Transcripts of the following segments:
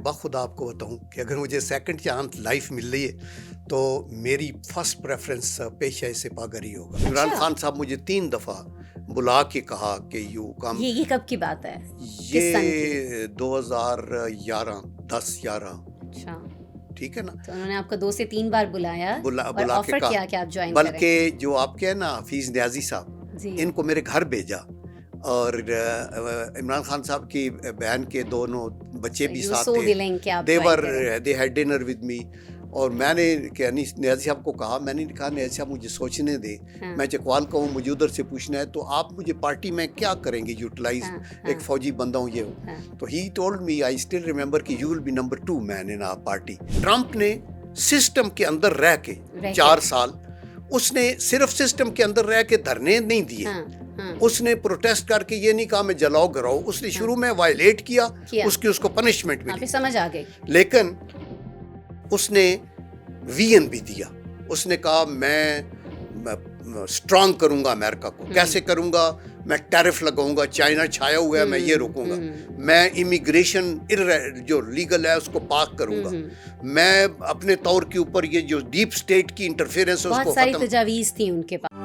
بخود آپ کو بتاؤں کہ اگر مجھے سیکنڈ چانس لائف مل رہی ہے تو میری فرسٹ پریفرنس پیشہ سپاہ گری ہوگا. عمران خان صاحب مجھے 3 دفعہ بلا کے کہا کہ یو کم. یہ کب کی بات ہے؟ یہ 2011 10-11. اچھا ٹھیک ہے نا. تو انہوں نے آپ کو 2 سے 3 بار بلایا اور آفر کیا کہ آپ جوائن کریں. بلکہ جو آپ کے نا حفیظ نیازی صاحب ان کو میرے گھر بھیجا اور عمران خان صاحب کی بہن کے دونوں بچے بھی ساتھ تھے. they had dinner with me اور میں نے نیازی صاحب کو کہا, میں نے کہا نیازی صاحب مجھے سوچنے دیں, میں چکوال کا ہوں, مجھے ادھر سے پوچھنا ہے, تو آپ مجھے پارٹی میں کیا کریں گے یوٹیلائز, ایک فوجی بندہ ہوں یہ ہوں. تو he told me, I still remember کہ you will be number 2 man in our party. Trump نے سسٹم کے اندر رہ کے 4 سال اس نے صرف سسٹم کے اندر رہ کے دھرنے نہیں دیے, اس نے پروٹیسٹ کر کے یہ نہیں کہا میں جلاؤ گراؤ, اس نے شروع میں وائلیٹ کیا, اس کی اس کو پنشمنٹ ملی, سمجھ آ گئی. لیکن اس نے وی این بھی دیا. اس نے کہا میں اسٹرانگ کروں گا امریکہ کو. کیسے کروں گا؟ میں ٹیرف لگاؤں گا, چائنا چھایا ہوا ہے میں یہ روکوں گا, میں امیگریشن جو لیگل ہے اس کو پاک کروں گا, میں اپنے طور کے اوپر یہ جو ڈیپ اسٹیٹ کی انٹرفیئرنس ہے اس کو ختم. بہت ساری تجاویز تھیں ان کے پاس.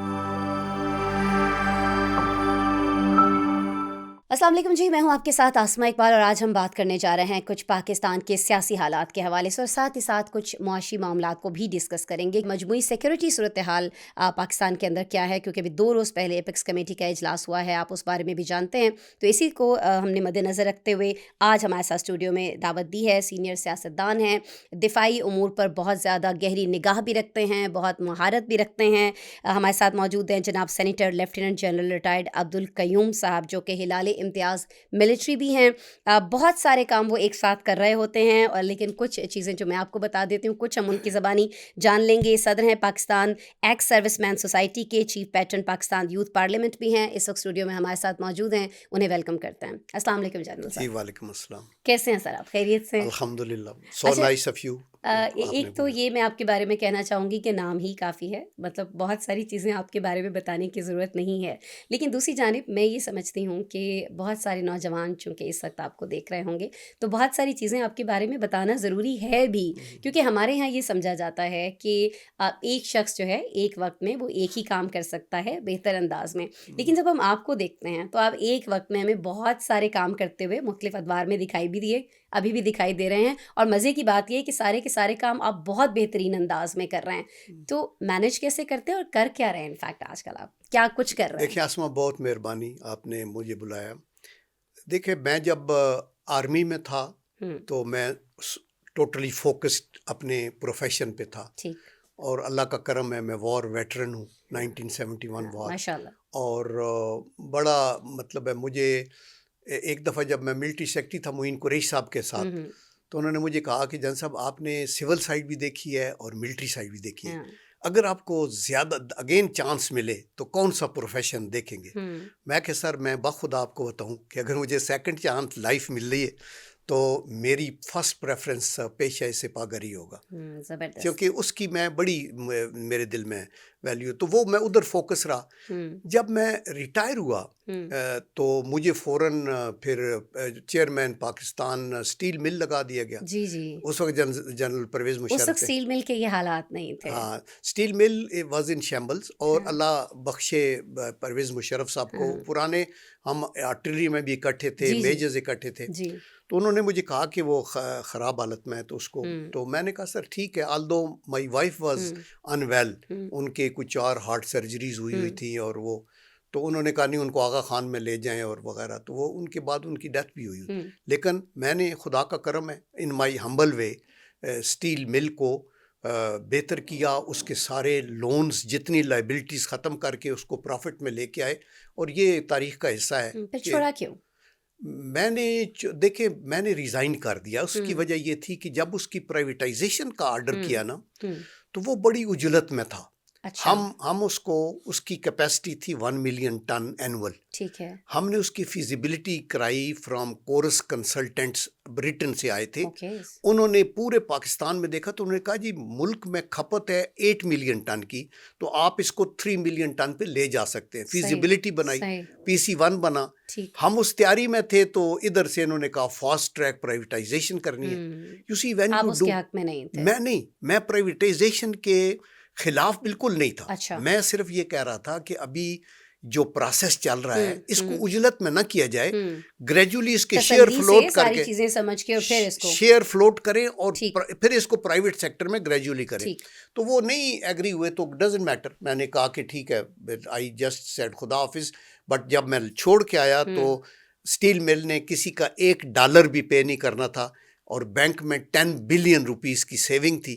السلام علیکم جی, میں ہوں آپ کے ساتھ آسمہ اقبال اور آج ہم بات کرنے جا رہے ہیں کچھ پاکستان کے سیاسی حالات کے حوالے سے اور ساتھ ہی ساتھ کچھ معاشی معاملات کو بھی ڈسکس کریں گے. مجموعی سیکورٹی صورتحال پاکستان کے اندر کیا ہے, کیونکہ ابھی 2 روز پہلے ایپیکس کمیٹی کا اجلاس ہوا ہے, آپ اس بارے میں بھی جانتے ہیں. تو اسی کو ہم نے مد نظر رکھتے ہوئے آج ہمارے ساتھ اسٹوڈیو میں دعوت دی ہے. سینئر سیاستدان ہیں, دفاعی امور پر بہت زیادہ گہری نگاہ بھی رکھتے ہیں, بہت مہارت بھی رکھتے ہیں. ہمارے ساتھ موجود ہیں جناب senator lieutenant general retired Abdul Qayyum صاحب, جو کہ ہلال امتیاز ملٹری بھی ہیں. بہت سارے کام وہ ایک ساتھ کر رہے ہوتے ہیں, اور لیکن کچھ چیزیں جو میں آپ کو بتا دیتی ہوں, کچھ ہم ان کی زبانی جان لیں گے. صدر ہیں پاکستان ایکس سروس مین سوسائٹی کے, chief pattern Pakistan youth parliament بھی ہیں, اس وقت اسٹوڈیو میں ہمارے ساتھ موجود ہیں. انہیں ویلکم کرتے ہیں. السلام علیکم جنرل صاحب. جی وعلیکم السلام. کیسے ہیں سر آپ؟ خیریت سے؟ الحمدللہ. So nice of you. ایک تو یہ میں آپ کے بارے میں کہنا چاہوں گی کہ نام ہی کافی ہے, مطلب بہت ساری چیزیں آپ کے بارے میں بتانے کی ضرورت نہیں ہے. لیکن دوسری جانب میں یہ سمجھتی ہوں کہ بہت سارے نوجوان چونکہ اس وقت آپ کو دیکھ رہے ہوں گے, تو بہت ساری چیزیں آپ کے بارے میں بتانا ضروری ہے بھی, کیونکہ ہمارے ہاں یہ سمجھا جاتا ہے کہ ایک شخص جو ہے ایک وقت میں وہ ایک ہی کام کر سکتا ہے بہتر انداز میں. لیکن جب ہم آپ کو دیکھتے ہیں تو آپ ایک وقت میں ہمیں بہت سارے کام کرتے ہوئے مختلف ادوار میں دکھائی بھی دیے, ابھی بھی دکھائی دے رہے ہیں, اور مزے کی بات یہ ہے کہ سارے کے سارے کام آپ بہت بہترین انداز میں کر رہے ہیں. تو مینیج کیسے کرتے ہیں اور کر کیا رہے ہیں؟ انفیکٹ آج کل آپ کیا کچھ کر رہے ہیں؟ دیکھیں آسمہ, بہت مہربانی, آپ نے مجھے بلایا. دیکھیں میں جب آرمی میں تھا تو میں ٹوٹلی فوکسڈ اپنے پروفیشن پہ تھا, اور اللہ کا کرم ہے میں وار ویٹرن ہوں, 1971 وار, ماشاءاللہ. اور بڑا مطلب ہے مجھے ایک دفعہ جب میں ملٹری سیکٹری تھا معین قریش صاحب کے ساتھ, تو انہوں نے مجھے کہا کہ جن صاحب آپ نے سول سائڈ بھی دیکھی ہے اور ملٹری سائڈ بھی دیکھی ہے, اگر آپ کو زیادہ اگین چانس ملے تو کون سا پروفیشن دیکھیں گے؟ میں کہ سر میں بخود آپ کو بتاؤں کہ اگر مجھے سیکنڈ چانس لائف مل رہی ہے تو میری فرسٹ پریفرنس پیشہ سپاہ گری ہوگا, کیونکہ اس کی میں بڑی میرے دل میں ویلیو, تو وہ میں ادھر فوکس رہا. جب میں ریٹائر ہوا تو مجھے فوراً پھر چیئرمین پاکستان اسٹیل مل لگا دیا گیا. جی جی, اس وقت جنرل پرویز مشرف اس وقت اسٹیل مل کے یہ حالات نہیں تھے. ہاں, اسٹیل مل واز ان شیمبلز, اور اللہ بخشے پرویز مشرف صاحب کو, پرانے ہم آرٹلری میں بھی اکٹھے تھے, میجرز اکٹھے تھے, تو انہوں نے مجھے کہا کہ وہ خراب حالت میں ہے تو اس کو, تو میں نے کہا سر ٹھیک ہے, although my wife was unwell, ان کے کچھ اور ہارٹ سرجریز ہوئی تھیں, اور وہ تو انہوں نے کہا نہیں ان کو آغا خان میں لے جائیں اور وغیرہ, تو وہ ان کے بعد ان کی ڈیتھ بھی ہوئی. لیکن میں نے خدا کا کرم ہے ان مائی ہمبل وے اسٹیل مل کو بہتر کیا, اس کے سارے لونز جتنی لائبلٹیز ختم کر کے اس کو پروفٹ میں لے کے آئے, اور یہ تاریخ کا حصہ ہے. چھوڑا کیوں؟ میں نے دیکھیں میں نے ریزائن کر دیا. اس کی وجہ یہ تھی کہ جب اس کی پرائیویٹائزیشن کا آرڈر کیا نا, تو وہ بڑی اجلت میں تھا. اچھا ہم اس کو, اس کی کیپیسٹی تھی 1 ملین ٹن اینول. ٹھیک ہے. ہم نے اس کی فیزیبلٹی کرائی فرام کورس کنسلٹنٹس, بریٹن سے آئے تھے. اوکے. انہوں نے پورے پاکستان میں دیکھا تو انہوں نے کہا جی ملک میں کھپت ہے 8 ملین ٹن کی, تو آپ اس کو 3 ملین ٹن پہ لے جا سکتے ہیں. فیزیبلٹی بنائی, PC1 بنا. ہم اس تیاری میں تھے تو ادھر سے انہوں نے کہا فاسٹ ٹریک پرائیویٹائزیشن کرنی ہے. You see when you do, میں پرائیویٹائزیشن کے خلاف بالکل نہیں تھا. میں صرف یہ کہہ رہا تھا کہ ابھی جو پروسیس چل رہا ہے اس کو اجلت میں نہ کیا جائے, گریجولی اس کے شیئر فلوٹ کر کے چیزیں سمجھ کے پھر اس کو شیئر فلوٹ کریں اور پھر اس کو پرائیویٹ سیکٹر میں گریجولی کریں. تو وہ نہیں ایگری ہوئے تو ڈزنٹ میٹر. میں نے کہا کہ ٹھیک ہے, آئی جسٹ سیڈ خدا حافظ. بٹ جب میں چھوڑ کے آیا تو اسٹیل مل نے کسی کا $1 بھی پے نہیں کرنا تھا, اور بینک میں 10 بلین روپیز کی سیونگ تھی,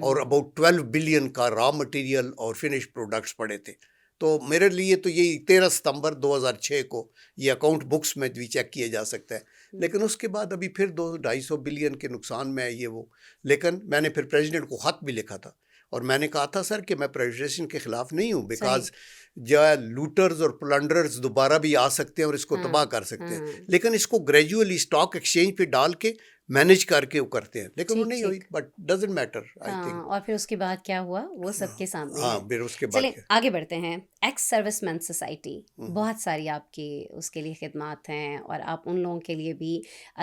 اور اباؤٹ 12 بلین کا را مٹیریل اور فنش پروڈکٹس پڑے تھے. تو میرے لیے تو یہ 13 ستمبر 2006 کو یہ اکاؤنٹ بکس میں بھی چیک کیا جا سکتا ہے. لیکن اس کے بعد ابھی پھر 200-250 بلین کے نقصان میں ہے یہ وہ. لیکن میں نے پھر پریزیڈنٹ کو خط بھی لکھا تھا اور میں نے کہا تھا سر کہ میں پرائیویٹائزیشن کے خلاف نہیں ہوں, بیکاز جو لوٹرز اور پلنڈرز دوبارہ بھی آ سکتے ہیں اور اس کو تباہ کر سکتے ہیں, لیکن اس کو گریجولی اسٹاک ایکسچینج پہ ڈال کے مینیج کر کے وہ کرتے ہیں. لیکن وہ نہیں ہوئی, بٹ ڈزنٹ میٹر. اور پھر اس کے بعد کیا ہوا وہ سب کے سامنے. ہاں پھر اس کے بعد چلیں آگے بڑھتے ہیں. ایکس سروس مین سوسائٹی, بہت ساری آپ کی اس کے لیے خدمات ہیں, اور آپ ان لوگوں کے لیے بھی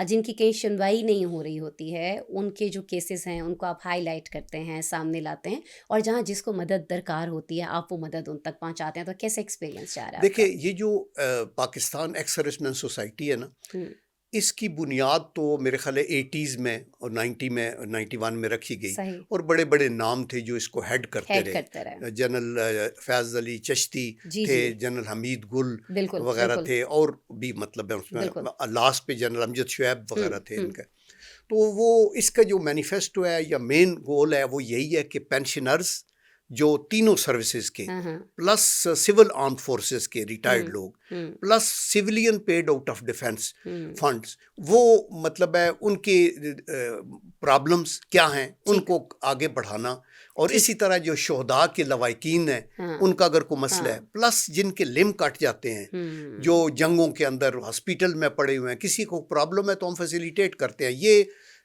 جن کی کہیں سنوائی نہیں ہو رہی ہوتی ہے, ان کے جو کیسز ہیں ان کو آپ ہائی لائٹ کرتے ہیں, سامنے لاتے ہیں, اور جہاں جس کو مدد درکار ہوتی ہے آپ وہ مدد ان تک پہنچاتے ہیں. تو کیسے ایکسپیرینس جا رہا ہے؟ دیکھیں یہ جو پاکستان ایکس سروس مین سوسائٹی ہے نا, اس کی بنیاد تو میرے خیال ہے 80s میں اور 90 میں 91 میں رکھی گئی, اور بڑے بڑے نام تھے جو اس کو ہیڈ کرتے رہے. جنرل فیض علی چشتی تھے, جنرل حمید گل وغیرہ تھے, اور بھی مطلب ہے اس میں لاسٹ پہ جنرل امجد شعیب وغیرہ تھے ان کے. تو وہ اس کا جو مینیفیسٹو ہے یا مین گول ہے وہ یہی ہے کہ پینشنرز جو تینوں سروسز کے, پلس سول آرمڈ فورسز کے ریٹائرڈ لوگ, plus civilian paid out of defence funds, وہ مطلب ہے ان کے پرابلمس کیا ہیں ان کو آگے بڑھانا, اور اسی طرح جو شہداء کے لواحقین ہیں ان کا اگر کوئی مسئلہ ہے, پلس جن کے لم کٹ جاتے ہیں, جو جنگوں کے اندر ہاسپیٹل میں پڑے ہوئے ہیں, کسی کو پرابلم ہے تو ہم فیسیلیٹیٹ کرتے ہیں. یہ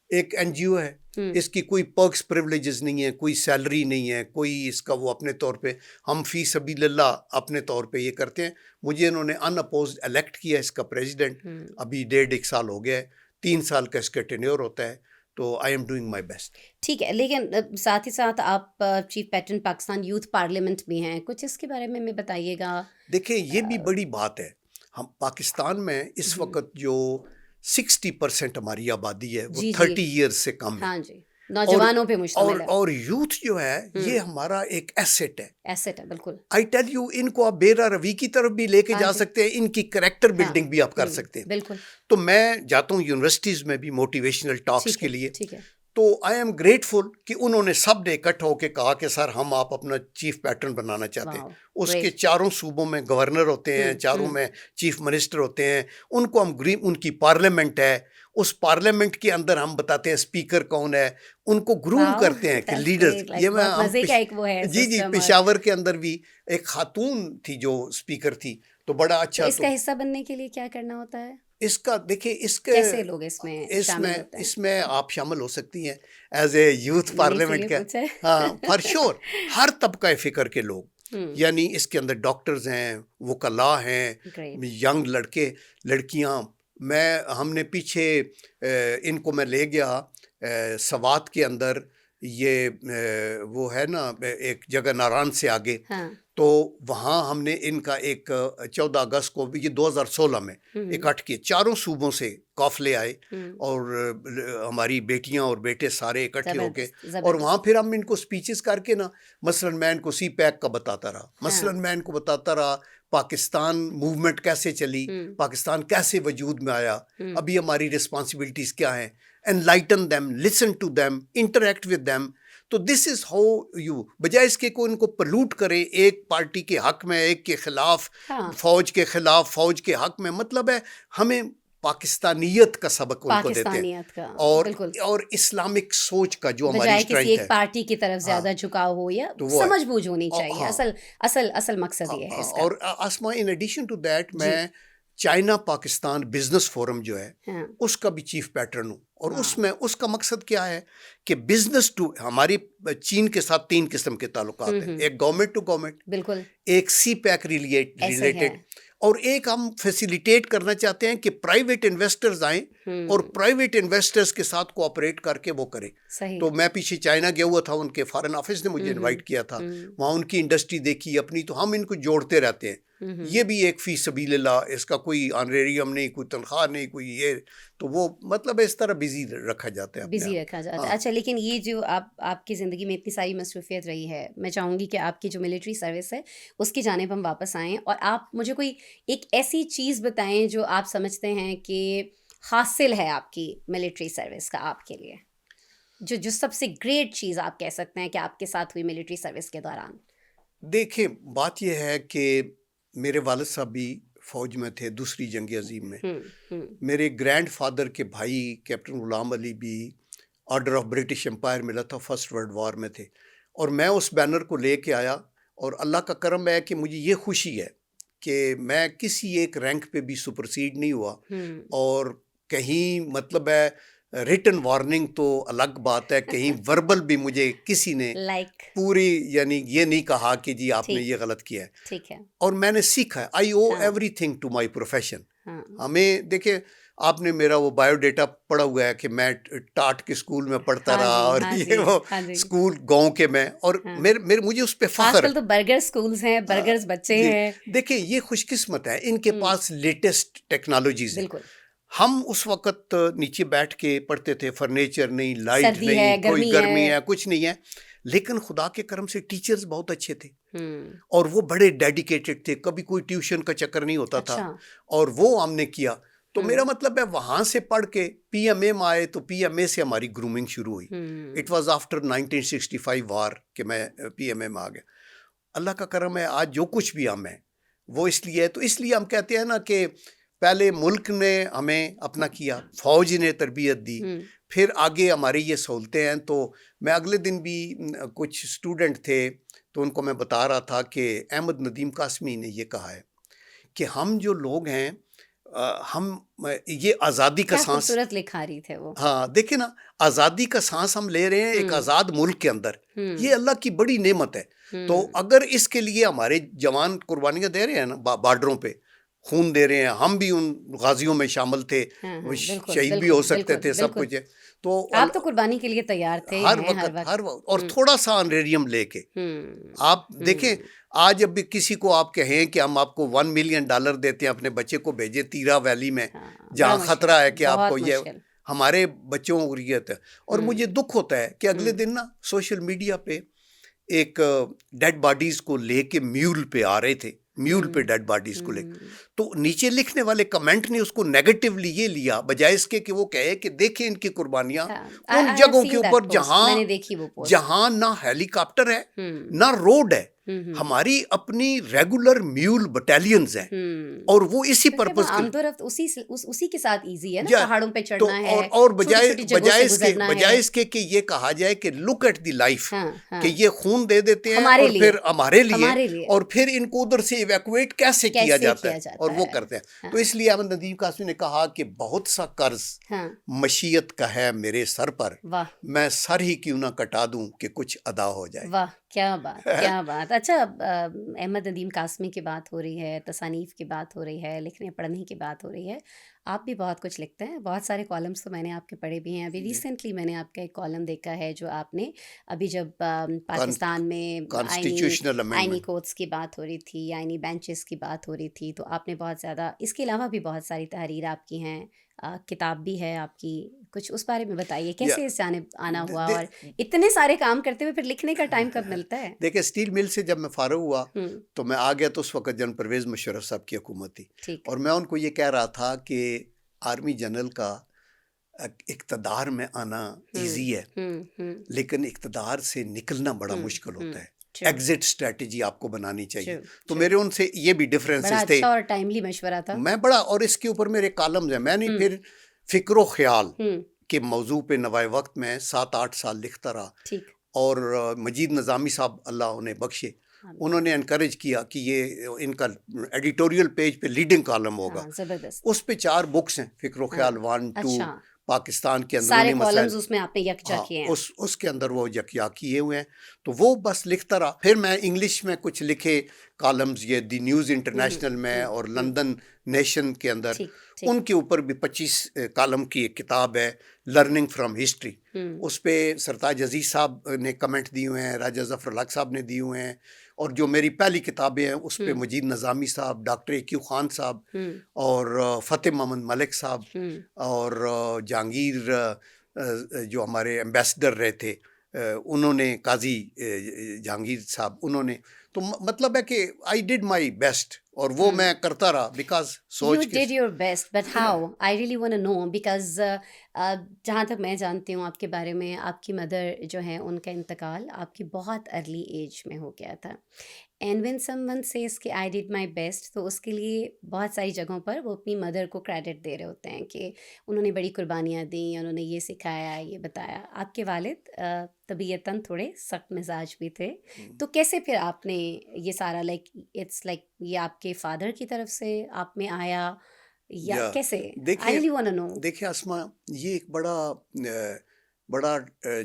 ایک NGO ہے, اس کی کوئی پرکس پریولیجز نہیں ہے, کوئی سیلری نہیں ہے, کوئی اس کا وہ اپنے طور پہ ہم فی سبیل اللہ اپنے طور پہ یہ کرتے ہیں. مجھے انہوں نے ان اپوزڈ الیکٹ کیا اس کا پریزیڈنٹ, ابھی 1.5 سال ہو گیا ہے, 3 سال کا اس کا ٹینیور ہوتا ہے, تو I am doing my best. ٹھیک ہے, لیکن ساتھ ہی ساتھ آپ chief pattern Pakistan youth parliament بھی ہیں, کچھ اس کے بارے میں ہمیں بتائیے گا. دیکھیں یہ بھی بڑی بات ہے. ہم پاکستان میں اس وقت جو 60% ہماری آبادی ہے وہ 30 ایئرز سے کم ہے. ہاں جی, نوجوانوں پہ مشتمل ہے. اور یوتھ جو ہے یہ ہمارا ایک ایسٹ ہے. ایسٹ ہے بالکل. آئی ٹیل یو, ان کو آپ بیرا روی کی طرف بھی لے کے جا سکتے ہیں, ان کی کریکٹر بلڈنگ بھی آپ کر سکتے ہیں. بالکل. تو میں جاتا ہوں یونیورسٹیز میں بھی موٹیویشنل ٹاکس کے لیے, تو آئی ایم گریٹفل کہ انہوں نے سب نے اکٹھا ہو کے کہا کہ سر ہم آپ اپنا چیف پیٹرن بنانا چاہتے ہیں. اس کے 4 صوبوں میں گورنر ہوتے ہیں, 4 میں چیف منسٹر ہوتے ہیں, ان کو ہم ان کی پارلیمنٹ ہے, اس پارلیمنٹ کے اندر ہم بتاتے ہیں اسپیکر کون ہے, ان کو گروم کرتے ہیں کہ لیڈرز. یہ میں جی پشاور کے اندر بھی ایک خاتون تھی جو اسپیکر تھی, تو بڑا اچھا. اس کا حصہ بننے کے لیے کیا کرنا ہوتا ہے؟ اس کا دیکھیں اس کے کیسے لوگ اس میں آپ شامل ہو سکتی ہیں ایز اے یوتھ پارلیمنٹ کا. ہاں فار شور, ہر طبقہ فکر کے لوگ, یعنی اس کے اندر ڈاکٹرز ہیں, وکلاء ہیں, ینگ لڑکے لڑکیاں. ہم نے پیچھے ان کو میں لے گیا سوات کے اندر, یہ وہ ہے نا ایک جگہ ناران سے آگے, تو وہاں ہم نے ان کا ایک 14 اگست کو, یہ 2016 میں اکٹھ کیے, 4 صوبوں سے قافلے آئے, اور ہماری بیٹیاں اور بیٹے سارے اکٹھے ہو کے, اور وہاں پھر ہم ان کو سپیچز کر کے نا, مثلاً میں ان کو سی پیک کا بتاتا رہا, مثلاً میں ان کو بتاتا رہا پاکستان موومنٹ کیسے چلی, پاکستان کیسے وجود میں آیا, ابھی ہماری رسپانسبلٹیز کیا ہیں, enlighten them, listen to them, interact with them. تو دس از ہاؤ یو, بجائے اس کے کوئی ان کو پلوٹ کرے ایک پارٹی کے حق میں, ایک کے خلاف, فوج کے خلاف, فوج کے حق میں. مطلب ہے ہمیں پاکستانیت کا سبق ان کو دیتے ہیں اور اسلامک سوچ کا جو ہماری اسٹرینتھ ہے. ایک پارٹی کی طرف زیادہ جھکاؤ ہو یا سمجھ بوجھ ہونی چاہیے، اصل مقصد یہ ہے اس کا. اور آسما ان ایڈیشن ٹو دیٹ میں چائنا پاکستان بزنس فورم جو ہے اس کا بھی چیف پیٹرن ہوں، اور اس میں اس کا مقصد کیا ہے کہ بزنس ٹو، ہماری چین کے ساتھ 3 قسم کے تعلقات ہیں، ایک گورنمنٹ ٹو گورنمنٹ، بالکل، ایک سی پیک ریلیٹڈ، اور ایک ہم فیسیلیٹیٹ کرنا چاہتے ہیں کہ پرائیویٹ انویسٹرز آئیں اور پرائیویٹ انویسٹرز کے ساتھ کوآپریٹ کر کے وہ کریں. تو میں پیچھے چائنا گیا ہوا تھا، ان کے فارن آفس نے مجھے انوائٹ کیا تھا، وہاں ان کی انڈسٹری دیکھی اپنی، تو ہم ان کو جوڑتے رہتے ہیں. یہ بھی ایک فی سبیل اللہ، اس کا کوئی آنریریم نہیں، کوئی تنخواہ نہیں، کوئی یہ، تو وہ مطلب اس طرح بزی رکھا جاتا ہے، بزی رکھا جاتا ہے. اچھا، لیکن یہ جو آپ کی زندگی میں اتنی ساری مصروفیت رہی ہے، میں چاہوں گی کہ آپ کی جو ملٹری سروس ہے اس کی جانب ہم واپس آئیں، اور آپ مجھے کوئی ایک ایسی چیز بتائیں جو آپ سمجھتے ہیں کہ حاصل ہے آپ کی ملٹری سروس کا آپ کے لیے، جو سب سے گریٹ چیز آپ کہہ سکتے ہیں کہ آپ کے ساتھ ہوئی ملٹری سروس کے دوران. دیکھیں، بات یہ ہے کہ میرے والد صاحب بھی فوج میں تھے دوسری جنگ عظیم میں. میرے گرینڈ فادر کے بھائی کیپٹن غلام علی بھی آرڈر آف برٹش امپائر ملا تھا، فرسٹ ورلڈ وار میں تھے، اور میں اس بینر کو لے کے آیا، اور اللہ کا کرم ہے کہ مجھے یہ خوشی ہے کہ میں کسی ایک رینک پہ بھی سپرسیڈ نہیں ہوا، اور کہیں مطلب ہے ریٹن وارننگ تو الگ بات ہے، کہیں وربل بھی مجھے کسی نے پوری یعنی یہ نہیں کہا کہ جی آپ نے یہ غلط کیا ہے. اور میں نے سیکھا ہے، I owe everything to my profession. ہمیں دیکھیں، آپ نے میرا وہ بایو ڈیٹا پڑھا ہوا ہے کہ میں ٹاٹ کے اسکول میں پڑھتا رہا، اور یہ وہ اسکول گاؤں کے میں، اور مجھے اس پہ فخر ہے. تو برگر اسکولز ہیں، برگرز بچے ہیں. دیکھیں، یہ خوش قسمت ہے، ان کے پاس لیٹسٹ ٹیکنالوجیز ہیں. ہم اس وقت نیچے بیٹھ کے پڑھتے تھے، فرنیچر نہیں، لائٹ نہیں، کوئی گرمی ہے، کچھ نہیں ہے، لیکن خدا کے کرم سے ٹیچرز بہت اچھے تھے، اور وہ بڑے ڈیڈیکیٹڈ تھے، کبھی کوئی ٹیوشن کا چکر نہیں ہوتا تھا، اور وہ ہم نے کیا. تو میرا مطلب ہے وہاں سے پڑھ کے پی ایم اے میں آئے، تو پی ایم اے سے ہماری گرومنگ شروع ہوئی. اٹ واز آفٹر 1965 وار کہ میں پی ایم اے میں آ گیا. اللہ کا کرم ہے، آج جو کچھ بھی ہم ہیں وہ اس لیے ہے. تو اس لیے ہم کہتے ہیں نا کہ پہلے ملک نے ہمیں اپنا کیا، فوج نے تربیت دی، پھر آگے ہماری یہ سہولتیں ہیں. تو میں اگلے دن بھی کچھ اسٹوڈنٹ تھے تو ان کو میں بتا رہا تھا کہ احمد ندیم قاسمی نے یہ کہا ہے کہ ہم جو لوگ ہیں، ہم یہ آزادی کا سانس، خوبصورت لکھا رہی تھے وہ، ہاں دیکھیں نا، آزادی کا سانس ہم لے رہے ہیں ایک آزاد ملک کے اندر، یہ اللہ کی بڑی نعمت ہے. تو اگر اس کے لیے ہمارے جوان قربانیاں دے رہے ہیں نا، بارڈروں پہ خون دے رہے ہیں، ہم بھی ان غازیوں میں شامل تھے، شہید بھی ہو سکتے تھے، سب کچھ ہے. تو آپ تو قربانی کے لیے تیار تھے ہر وقت، اور تھوڑا سا آنریریم لے کے. آپ دیکھیں، آج اب بھی کسی کو آپ کہیں کہ ہم آپ کو $1 ملین دیتے ہیں، اپنے بچے کو بھیجیں تیرا ویلی میں جہاں خطرہ ہے کہ آپ کو یہ، ہمارے بچوں کو ریت ہے. اور مجھے دکھ ہوتا ہے کہ اگلے دن نا سوشل میڈیا پہ ایک ڈیڈ باڈیز کو لے کے میول پہ آ رہے تھے، میول پہ ڈیڈ باڈیز کو لے، تو نیچے لکھنے والے کمنٹ نے اس کو نیگیٹیولی یہ لیا، بجائے اس کے کہ وہ کہے کہ دیکھیں ان کی قربانیاں ان جگہوں کے اوپر جہاں نہ ہیلی کاپٹر ہے نہ روڈ ہے، ہماری اپنی ریگولر میول بٹالینز ہیں، اور وہ اسی پرپز اسی کے ساتھ ایزی ہے نا، پہاڑوں پہ چڑھنا ہے، اور بجائے اس کے کہ یہ کہا جائے کہ لک ایٹ دی لائف، کہ یہ خون دے دیتے ہیں اور پھر ہمارے لیے، اور پھر ان کو ادھر سے ایویکویٹ کیسے کیا جاتا ہے، اور وہ کرتے ہیں. تو اس لیے احمد ندیم قاسمی نے کہا کہ بہت سا قرض مشیت کا ہے میرے سر پر، میں سر ہی کیوں نہ کٹا دوں کہ کچھ ادا ہو جائے. واہ، کیا بات، کیا بات. اچھا، احمد ندیم قاسمی کی بات ہو رہی ہے، تصانیف کی بات ہو رہی ہے، لکھنے پڑھنے کی بات ہو رہی ہے. آپ بھی بہت کچھ لکھتے ہیں، بہت سارے کالمس تو میں نے آپ کے پڑھے بھی ہیں. ابھی ریسنٹلی میں نے آپ کا ایک کالم دیکھا ہے جو آپ نے ابھی جب پاکستان میں آئینی کوڈس کی بات ہو رہی تھی، آئینی بینچز کی بات ہو رہی تھی، تو آپ نے بہت زیادہ، اس کے علاوہ بھی بہت ساری تحریر آپ کی ہیں، کتاب بھی ہے آپ کی. کچھ اس بارے میں بتائیے، کیسے اس جانب آنا ہوا، اور اتنے سارے کام کرتے ہوئے پھر لکھنے کا ٹائم کب ملتا ہے؟ دیکھیں، اسٹیل مل سے جب میں فارغ ہوا تو میں آ گیا، تو اس وقت جنرل پرویز مشرف صاحب کی حکومت تھی، اور میں ان کو یہ کہہ رہا تھا کہ آرمی جنرل کا اقتدار میں آنا ایزی ہے، لیکن اقتدار سے نکلنا بڑا مشکل ہوتا ہے. ایگزٹ اسٹریٹجی آپ کو بنانی چاہیے. تو میرے ان سے یہ بھی ڈفرینسز تھے. اچھا اور ٹائملی مشورہ تھا. میں بڑا، اور اس کے اوپر میرے کالمز ہیں. میں نے پھر فکر و خیال کے موضوع پہ نوائے وقت میں 7-8 سال لکھتا رہا. اور مجید نظامی صاحب اللہ انہیں بخشے، انہوں نے انکریج کیا کہ یہ ان کا ایڈیٹوریل پیج پہ لیڈنگ کالم ہوگا. اس پہ 4 بکس ہیں، فکر و خیال 1 2، پاکستان کے اندرونی مسائل، اس میں آپ نے یکجا کیے ہیں. اس کے اندر وہ یکجا کیے ہوئے ہیں. تو وہ بس لکھتا رہا. پھر میں انگلش میں کچھ لکھے کالمز، یہ دی نیوز انٹرنیشنل میں اور لندن نیشن کے اندر. ان کے اوپر بھی 25 کالم کی ایک کتاب ہے، لرننگ فرام ہسٹری. اس پہ سرتاج عزیز صاحب نے کمنٹ دیے ہوئے ہیں، راجہ ظفر الحق صاحب نے دیے ہوئے ہیں. اور جو میری پہلی کتابیں ہیں اس پہ مجید نظامی صاحب، ڈاکٹر اے کیو خان صاحب اور فتح محمد ملک صاحب اور جہانگیر جو ہمارے ایمبیسڈر رہے تھے، انہوں نے، قاضی جہانگیر صاحب، انہوں نے. تو مطلب ہے کہ آئی ڈیڈ مائی بیسٹ، اور وہ میں کرتا رہا بیکاز سوچ کے. You did your best, but how? I really want to know because جہاں تک میں جانتی ہوں آپ کے بارے میں، آپ کی مدر جو ہیں ان کا انتقال آپ کی بہت ارلی ایج میں ہو گیا تھا. And when someone says کہ آئی ڈیڈ مائی بیسٹ، تو اس کے لیے بہت ساری جگہوں پر وہ اپنی مدر کو کریڈٹ دے رہے ہوتے ہیں کہ انہوں نے بڑی قربانیاں دیں، انہوں نے یہ سکھایا، یہ بتایا. آپ کے والد طبیعتاً تھوڑے سخت مزاج بھی تھے، تو کیسے پھر آپ نے یہ سارا اٹس لائک یہ آپ کے فادر کی طرف سے آپ میں آیا یا کیسے؟ I really want to know. دیکھیں اسما، یہ ایک بڑا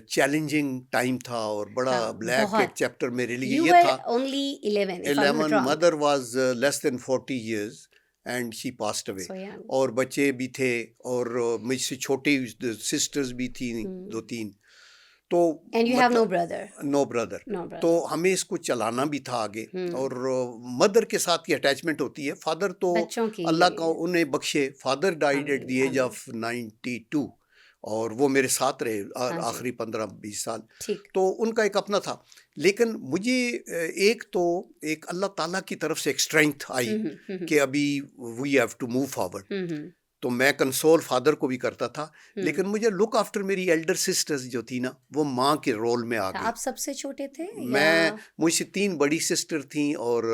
چیلنجنگ ٹائم تھا اور بڑا بلیک ایک چیپٹر میرے لیے یہ تھا. only 11 mother was less than 40 years and she passed away. اور بچے بھی تھے اور مجھ سے چھوٹی سسٹرز بھی تھیں 2-3. تو and you have no brother? No brother. تو ہمیں اس کو چلانا بھی تھا آگے. اور مدر کے ساتھ یہ اٹیچمنٹ ہوتی ہے. فادر تو اللہ کا انہیں بخشے، father died at the age of 92 اور وہ میرے ساتھ رہے آخری 15-20 سال. تو ان کا ایک اپنا تھا. لیکن مجھے ایک اللہ تعالیٰ کی طرف سے ایک اسٹرینتھ آئی کہ ابھی we have to move forward. تو میں کنسول فادر کو بھی کرتا تھا، لیکن مجھے لک آفٹر میری ایلڈر سسٹرز جو تھی نا، وہ ماں کے رول میں آ گئی. آپ سب سے چھوٹے تھے؟ میں، مجھ سے 3 بڑی سسٹر تھیں اور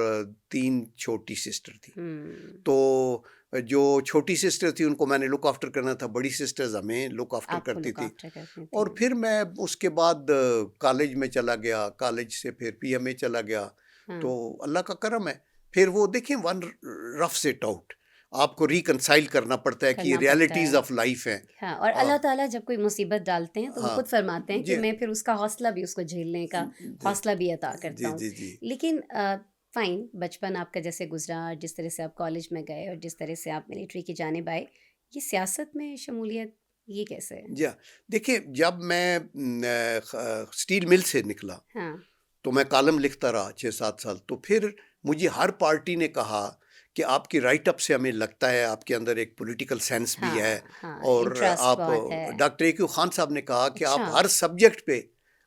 3 چھوٹی سسٹر تھیں. تو جو چھوٹی سسٹر تھی ان کو میں نے لک آفٹر کرنا تھا، بڑی سسٹرز ہمیں لک آفٹر کرتی تھی. اور پھر میں اس کے بعد کالج میں چلا گیا، کالج سے پھر پی ایم اے چلا گیا. تو اللہ کا کرم ہے. پھر وہ دیکھیں ون رف سیٹ آؤٹ، آپ کو ریکنسائل کرنا پڑتا ہے کہ یہ ریئلٹیز آف لائف ہیں. اور اللہ تعالیٰ جب کوئی مصیبت ڈالتے ہیں تو وہ خود فرماتے ہیں کہ میں پھر اس کا حوصلہ بھی، اس کو جھیلنے کا حوصلہ بھی عطا کرتا ہوں. لیکن فائن، بچپن آپ کا جیسے گزرا، جس طرح سے آپ کالج میں گئے اور جس طرح سے آپ ملٹری کی جانب آئے، یہ سیاست میں شمولیت یہ کیسے؟ جی دیکھیں، جب میں اسٹیل مل سے نکلا تو میں کالم لکھتا رہا 6-7 سال. تو پھر مجھے ہر پارٹی نے کہا کہ آپ کی رائٹ اپ سے ہمیں لگتا ہے آپ کے اندر ایک پولیٹیکل سینس بھی ہے. اور آپ، ڈاکٹر اے کیو خان صاحب نے کہا کہ آپ ہر سبجیکٹ پہ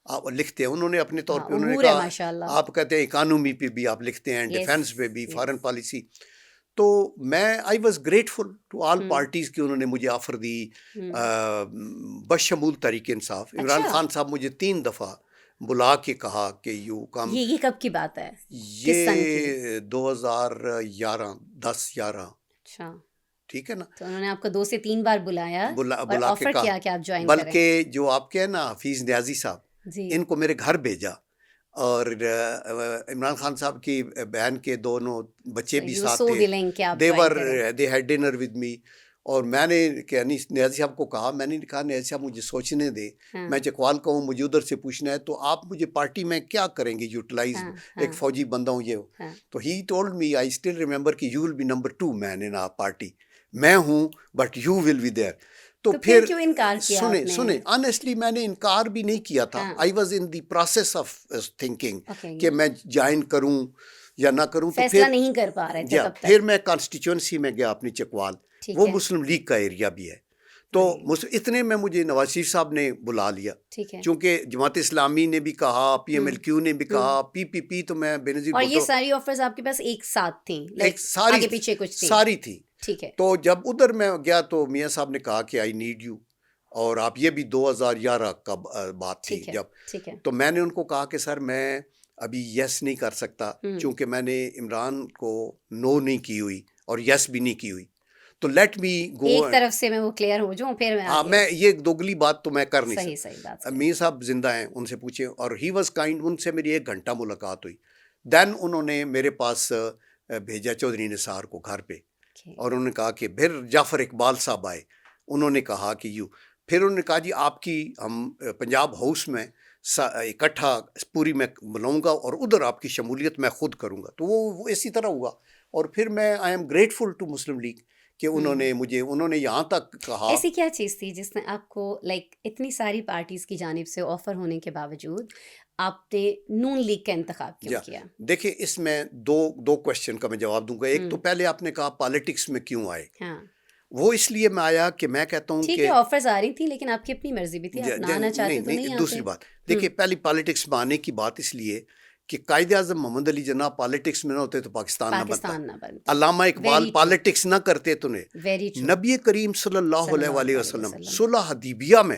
آپ لکھتے ہیں. انہوں نے اپنے طور پہ انہوں نے کہا، آپ کہتے ہیں اکانومی پہ بھی آپ لکھتے ہیں، ڈیفینس پہ بھی، فارن پالیسی. تو میں I was grateful to all parties کہ انہوں نے مجھے آفر دی، بشمول تحریک انصاف. عمران خان صاحب مجھے 3 دفعہ بلا کے کہا کہ یو کم. یہ کب کی بات ہے؟ یہ 2011 10-11. اچھا ٹھیک ہے نا. تو انہوں نے آپ کو 2 سے 3 بار بلایا، بلا آفر کیا کہ آپ جوائن کریں. بلکہ جو آپ کے نا حفیظ نیازی صاحب، ان کو میرے گھر بھیجا. اور عمران خان صاحب کی بہن کے دونوں بچے بھی ساتھ تھے. they had dinner with me. اور میں نے نیازی صاحب کو کہا، میں نے کہا نیازی صاحب مجھے سوچنے دیں، میں چکوال کا ہوں، مجھے ادھر سے پوچھنا ہے، تو آپ مجھے پارٹی میں کیا کریں گے یوٹیلائز، ایک فوجی بندہ ہوں یہ. تو he told me, I still remember کہ you will be number 2 man in our party. میں ہوں but you will be there. تو پھر کیوں انکار کیا؟ سنیں آنیسٹلی میں نے انکار بھی نہیں کیا تھا. I was in the process of thinking کہ میں جوائن کروں یا نہ کروں. فیصلہ نہیں کر پا رہے تھے. پھر میں کانسٹیچوئنسی میں گیا اپنی چکوال، وہ مسلم لیگ کا ایریا بھی ہے. تو اتنے میں مجھے نواز شریف صاحب نے بلا لیا، چونکہ جماعت اسلامی نے بھی کہا، پی ایم ایل کیو نے بھی کہا، پی پی پی. تو میں بے نظیر، اور یہ ساری آفرز آپ کے پاس ایک ساتھ تھیں؟ آگے پیچھے کچھ ساری تھی. ٹھیک ہے. تو جب ادھر میں گیا تو میاں صاحب نے کہا کہ آئی نیڈ یو. اور آپ، یہ بھی 2011 کا بات تھی جب. تو میں نے ان کو کہا کہ سر میں ابھی یس نہیں کر سکتا چونکہ میں نے عمران کو نو نہیں کی ہوئی اور یس بھی نہیں کی ہوئی. تو لیٹ می گو, ایک طرف سے میں وہ کلیئر ہو جاؤں پھر میں یہ دوگلی بات تو میں کر نہیں صحیح بات. میر صاحب زندہ ہیں, ان سے پوچھیں. اور ہی واز کائنڈ, ان سے میری 1 گھنٹہ ملاقات ہوئی. دین انہوں نے میرے پاس بھیجا چودھری نثار کو گھر پہ, اور انہوں نے کہا کہ پھر جعفر اقبال صاحب آئے. انہوں نے کہا کہ پھر انہوں نے کہا جی آپ کی ہم پنجاب ہاؤس میں اکٹھا پوری میں بناؤں گا اور ادھر آپ کی شمولیت میں خود کروں گا. تو وہ اسی طرح ہوا. اور پھر میں I am grateful to Muslim League کہ انہوں نے یہاں تک کہا. ایسی کیا چیز تھی جس نے آپ کو اتنی ساری پارٹیز کی جانب سے آفر ہونے کے باوجود آپ نے نون لیگ کا انتخاب کیوں کیا؟ دیکھیں اس میں دو کوشچن کا میں جواب دوں گا. ایک تو پہلے آپ نے کہا پالیٹکس میں کیوں آئے. وہ اس لیے میں آیا کہ میں کہتا ہوں کہ آفرز آ رہی تھی لیکن آپ کی اپنی مرضی بھی تھی, آپ نہ آنا چاہتے تو نہیں آتے. دوسری بات دیکھیے, پہلی پالیٹکس میں آنے کی بات اس لیے کہ قائد اعظم محمد علی جناح پالیٹکس میں نہ ہوتے تو پاکستان نہ بنتا. علامہ اقبال پالیٹکس نہ کرتے تو نبی کریم صلی اللہ علیہ وسلم صلح حدیبیہ میں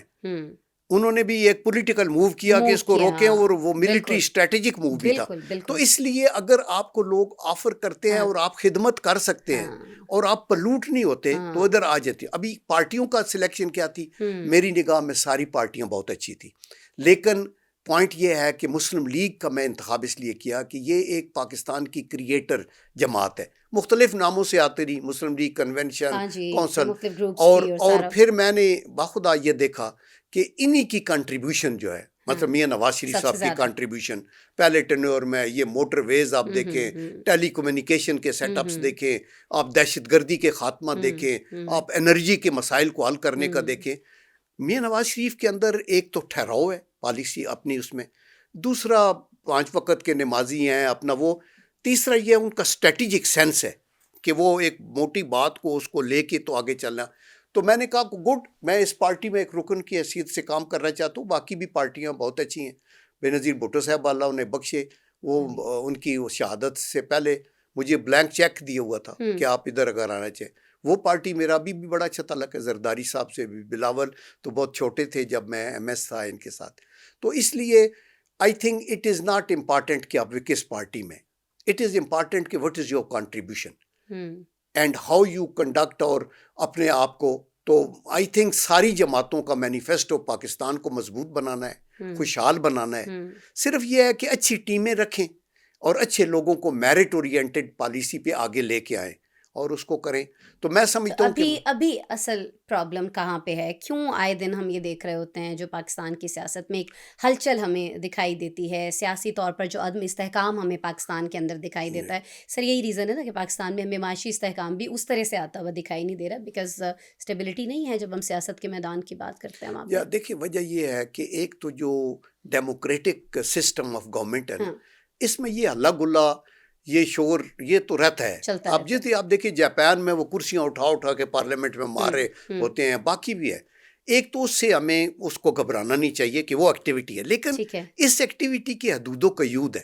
انہوں نے بھی ایک پولیٹیکل موو کیا کہ اس کو روکیں, اور وہ ملٹری اسٹریٹجک موو بھی تھا. تو اس لیے اگر آپ کو لوگ آفر کرتے ہیں اور آپ خدمت کر سکتے ہیں اور آپ پلوٹ نہیں ہوتے تو ادھر آ جاتے. ابھی پارٹیوں کا سلیکشن کیا تھی, میری نگاہ میں ساری پارٹیاں بہت اچھی تھی, لیکن پوائنٹ یہ ہے کہ مسلم لیگ کا میں انتخاب اس لیے کیا کہ یہ ایک پاکستان کی کریٹر جماعت ہے, مختلف ناموں سے آتی رہی, مسلم لیگ کنونشن, کونسل, اور پھر میں نے باخدا یہ دیکھا کہ انہی کی کنٹریبیوشن جو ہے, مطلب میاں نواز شریف صاحب کی کنٹریبیوشن پہلے ٹینیور میں, یہ موٹر ویز آپ دیکھیں, ٹیلی کمیونیکیشن کے سیٹ اپس دیکھیں, آپ دہشت گردی کے خاتمہ دیکھیں, آپ انرجی کے مسائل کو حل کرنے کا دیکھیں. میاں نواز شریف کے اندر ایک تو ٹھہراؤ ہے پالیسی اپنی اس میں, دوسرا 5 وقت کے نمازی ہیں اپنا وہ, تیسرا یہ ان کا اسٹریٹجک سینس ہے کہ وہ ایک موٹی بات کو اس کو لے کے تو آگے چلنا. تو میں نے کہا گڈ, میں اس پارٹی میں ایک رکن کی حیثیت سے کام کرنا چاہتا ہوں. باقی بھی پارٹیاں بہت اچھی ہیں. بے نظیر بھٹو صاحب اللہ انہیں بخشے, وہ ان کی وہ شہادت سے پہلے مجھے بلینک چیک دیا ہوا تھا کہ آپ ادھر اگر آنا چاہیں. وہ پارٹی میرا بھی بڑا اچھا تعلق ہے زرداری صاحب سے بھی. بلاول تو بہت چھوٹے تھے جب میں ایم ایس تھا ان کے ساتھ. تو اس لیے I think it is not important کہ آپ کس پارٹی میں, اٹ از امپارٹنٹ کہ what is your contribution and how you conduct اور اپنے آپ کو. تو آئی تھنک ساری جماعتوں کا مینیفیسٹو پاکستان کو مضبوط بنانا ہے, خوشحال بنانا ہے. صرف یہ ہے کہ اچھی ٹیمیں رکھیں اور اچھے لوگوں کو میرٹ اورینٹڈ پالیسی پہ آگے لے کے آئیں اور اس کو کریں. تو میں سمجھتا ہوں کہ ابھی اصل پرابلم کہاں پہ ہے, کیوں آئے دن ہم یہ دیکھ رہے ہوتے ہیں جو پاکستان کی سیاست میں ایک ہلچل ہمیں دکھائی دیتی ہے, سیاسی طور پر جو عدم استحکام ہمیں پاکستان کے اندر دکھائی دیتا ہے. سر یہی ریزن ہے نا کہ پاکستان میں ہمیں معاشی استحکام بھی اس طرح سے آتا ہوا دکھائی نہیں دے رہا, بیکاز اسٹیبلٹی نہیں ہے جب ہم سیاست کے میدان کی بات کرتے ہیں. دیکھیے وجہ یہ ہے کہ ایک تو جو ڈیموکریٹک سسٹم آف گورنمنٹ ہے اس میں یہ ہلا گلا یہ شور یہ تو رہتا ہے. آپ آپ دیکھیں جاپان میں وہ کرسیاں اٹھا کے پارلیمنٹ میں مارے ہوتے ہیں, باقی بھی ہے. ایک تو اس سے ہمیں اس کو گھبرانا نہیں چاہیے کہ وہ ایکٹیویٹی ہے, لیکن اس ایکٹیویٹی کی حدود و قیود ہے